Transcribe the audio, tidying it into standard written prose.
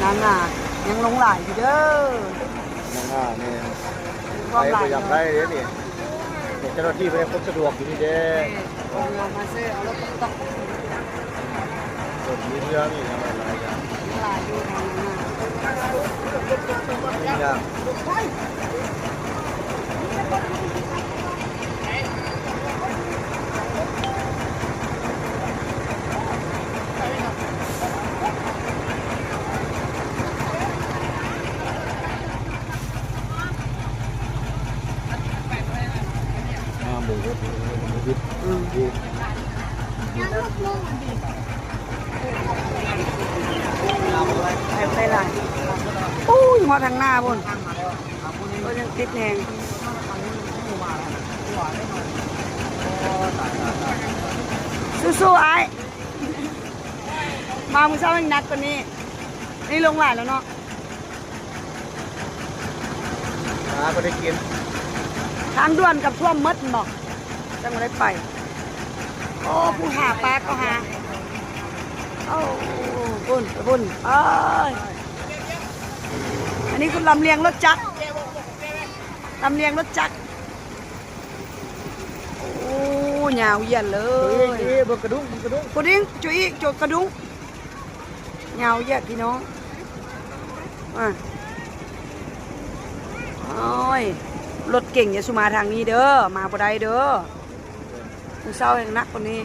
นั่นน่ะยังลงหลายอยู่เด้อ นี่ ความหลาย อยากได้เลยนี่เจ้าหน้าที่ไปพบสะดวกอยู่นี่เด้ คนเรามาซื้อเอารถต้อง ส่วนมีเรื่องนี่อะไรกัน หลายอยู่นั่นน่ะ นี่นะหมูดิบดี ไปหลายอุ้ยหัวทางหน้าบนก็ยังติดแหงสู้ๆไอ้มามือเช้ายังนักกว่านี้นี่ลงหลายแล้วเนาะ ก็ได้กิน ทางด่วนกับท่วมมดเนาะจังไม่ได้ไปโอ้ผู้หาปลาก็หาโอ้บุญเอ้ยอันนี้คุณลำเลียงรถจักรลำเลียงรถจักรโอ้ยาวเหยียดเลยบนกระดุ้งกูดิ้งจุยจุกระดุ้งยาวเหยียดพี่น้องโอ้ยรถเก่งอย่าสุมาทางนี้เด้อมาบ่ได้เด้อมึงเศร้าอย่างนักคนนี้